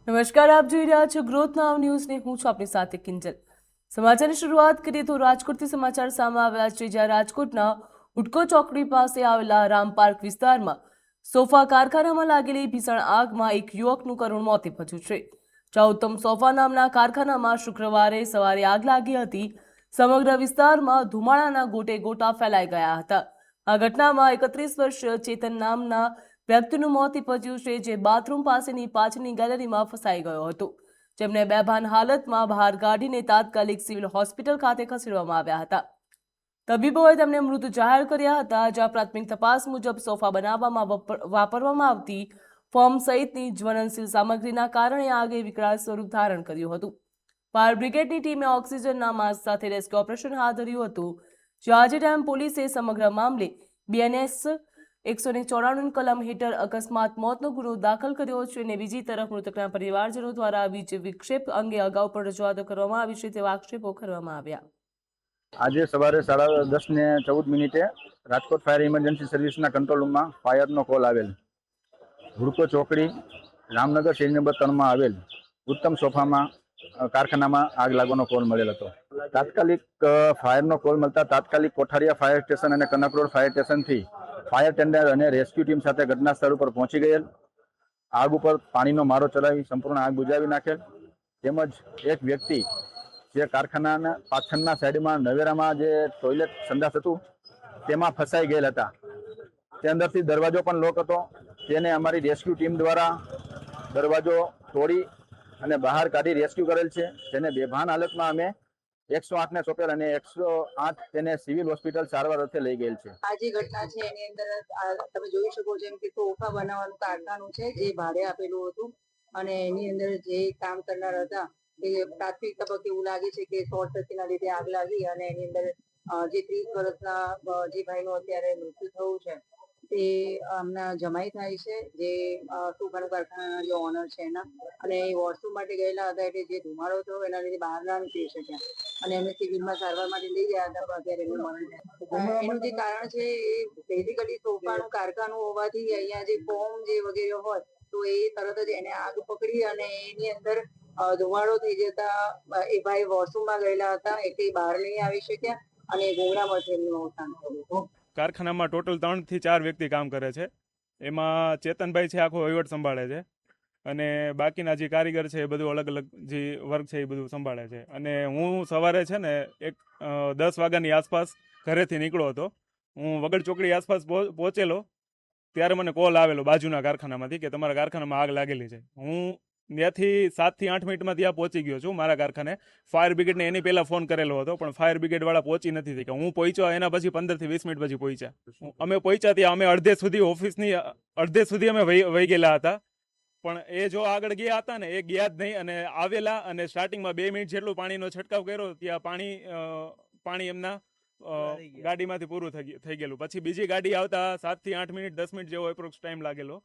નમસ્કાર, આપ જોઈ રહ્યા છો ગ્રોથ નાવ ન્યૂઝ ને હું છું આપની સાથે કિંજલ। સમાચારની શરૂઆત કરીએ તો રાજકોટથી સમાચાર સામે આવ્યા છે, જ્યાં રાજકોટના ઉટકો ચોકડી પાસે આવેલા રામ પાર્ક વિસ્તારમાં સોફા કારખાનામાં લાગેલી ભીષણ આગમાં એક યુવકનું કરુણ મોત નીપજ્યું છે। જ્યાં ઉત્તમ સોફા નામના કારખાનામાં શુક્રવારે સવારે આગ લાગી હતી। સમગ્ર વિસ્તારમાં ધુમાડાના ગોટે ગોટા ફેલાઈ ગયા હતા। આ ઘટનામાં 31 વર્ષીય ચેતન નામના વ્યક્તિનું મોત નીપજ્યું છે, જે બાથરૂમ પાસેની પાછળની ગેલેરીમાં ફસાઈ ગયો હતો, જેમને બેભાન હાલતમાં બહાર કાઢીને તાત્કાલિક સિવિલ હોસ્પિટલ ખાતે ખસેડવામાં આવ્યા હતા। તબીબોએ તેમને મૃત જાહેર કર્યા હતા, જ્યાં પ્રાથમિક તપાસ મુજબ સોફા બનાવવામાં વાપરવામાં આવતી ફોર્મ સહિતની જ્વલનશીલ સામગ્રીના કારણે આગે વિકરાળ સ્વરૂપ ધારણ કર્યું હતું। ફાયર બ્રિગેડની ટીમે ઓક્સિજનના માસ્ક સાથે રેસ્ક્યુ ઓપરેશન હાથ ધર્યું હતું। જાજેટામ પોલીસે સમગ્ર મામલે બીએનએસ 194 કલમ હેઠળ અકસ્માત મોતનો ગુનો દાખલ કર્યો છે અને બીજી તરફ મૃતકના પરિવારજનો દ્વારા વીજ વિક્ષેપ અંગે અગાઉ પણ રજૂઆતો કરવામાં આવી છે તેવા આક્ષેપો કરવામાં આવ્યા। આજે સવારે 10:14 રાજકોટ ફાયર ઇમરજન્સી સર્વિસના કંટ્રોલ રૂમમાં ફાયરનો કોલ આવેલ। હુડકો ચોકડી રામનગર શેરી નંબર 3માં આવેલ ઉત્તમ સોફામાં કારખાનામાં આગ લાગવાનો કોલ મળેલ હતો। તાત્કાલિક ફાયરનો કોલ મળતા તાત્કાલિક કોઠારિયા ફાયર સ્ટેશન અને કનક રોડ ફાયર સ્ટેશનથી ફાયર ટેન્ડર અને રેસ્ક્યુ ટીમ સાથે ઘટના સ્થળ ઉપર પહોંચી ગયેલ। આગ ઉપર પાણીનો મારો ચલાવી સંપૂર્ણ આગ બુઝાવી નાખેલ। તેમજ એક વ્યક્તિ જે કારખાનાના પાછળના સાઈડમાં નવેરામાં જે ટોયલેટ સંડાસ હતું તેમાં ફસાઈ ગયેલ હતા। તે અંદરથી દરવાજો પણ લોક હતો, તેને અમારી રેસ્ક્યુ ટીમ દ્વારા દરવાજો તોડી અને બહાર કાઢી રેસ્ક્યુ કરેલ છે। તેને બેભાન હાલતમાં અમે 108ને સોંપેલ અને 108 તેને સિવિલ હોસ્પિટલ સારવાર અર્થે લઈ ગયેલ છે। આ જે ઘટના છે એની અંદર તમે જોઈ શકો છો એમ કે સોફા બનાવવાનું કારખાનું છે જે ભાડે આપેલું હતું અને એની અંદર જે કામ કરનાર હતા એ પ્રાથમિક તબક્કે એવું લાગે છે કે શોર્ટ સર્કિટના લીધે આગ લાગી અને એની અંદર જે 30 વર્ષના જે ભાઈનું અત્યારે મૃત્યુ થયું છે તે આમના જમાઈ થાય છે, જે સોફાનું કારખાનાના જે ઓનર છે એના, અને એ વોશરૂમ માટે ગયેલા હતા એટલે જે ધુમાડો થયો એના લીધે બહાર ના નીકળી શક્યા અને એમને સિવિલમાં સારવાર માટે લઈ ગયા હતા, પણ અત્યારે એનું મરણ થયું। એનું જે કારણ છે એ બેઝિકલી સોફાનું કારખાનું હોવાથી અહીંયા જે ફોર્મ જે વગેરે હોય તો એ તરત જ એને આગ પકડી અને એની અંદર ધુમાડો થઈ જતા એ ભાઈ વોશરૂમમાં ગયેલા હતા એટલે બહાર નહીં આવી શક્યા અને ગોંગળામાંથી એમનું અવસાન થયું। કારખાનામાં ટોટલ 3 થી 4 વ્યક્તિ કામ કરે છે। એમાં ચેતનભાઈ છે આખો વહીવટ સંભાળે છે અને બાકીના જે કારીગર છે એ બધું અલગ અલગ જે વર્ક છે એ બધું સંભાળે છે। અને હું સવારે છે ને 10 વાગ્યાની આસપાસ ઘરેથી નીકળ્યો હતો। હું વગડ ચોકડી આસપાસ પહોંચેલો ત્યારે મને કોલ આવેલો બાજુના કારખાનામાંથી કે તમારા કારખાનામાં આગ લાગેલી છે। હું ત્યાંથી 7 થી 8 મિનિટમાં ત્યાં પહોંચી ગયો છું મારા કારખાને। ફાયર બ્રિગેડને એની પહેલાં ફોન કરેલો હતો પણ ફાયર બ્રિગેડવાળા પહોંચી નથી શક્યા। હું પહોંચ્યો એના પછી 15 થી 20 મિનિટ પછી પહોંચ્યા। અમે પહોંચ્યા ત્યાં અમે અડધે સુધી અમે વહી ગયેલા હતા, પણ એ જો આગળ ગયા હતા ને એ ગયા જ નહીં અને આવેલા અને સ્ટાર્ટિંગમાં 2 મિનિટ જેટલું પાણીનો છંટકાવ કર્યો ત્યાં પાણી એમના ગાડીમાંથી પૂરું થઈ ગયેલું। પછી બીજી ગાડી આવતા 7 થી 8 મિનિટ 10 મિનિટ જેવો એપ્રોક્સ ટાઈમ લાગેલો।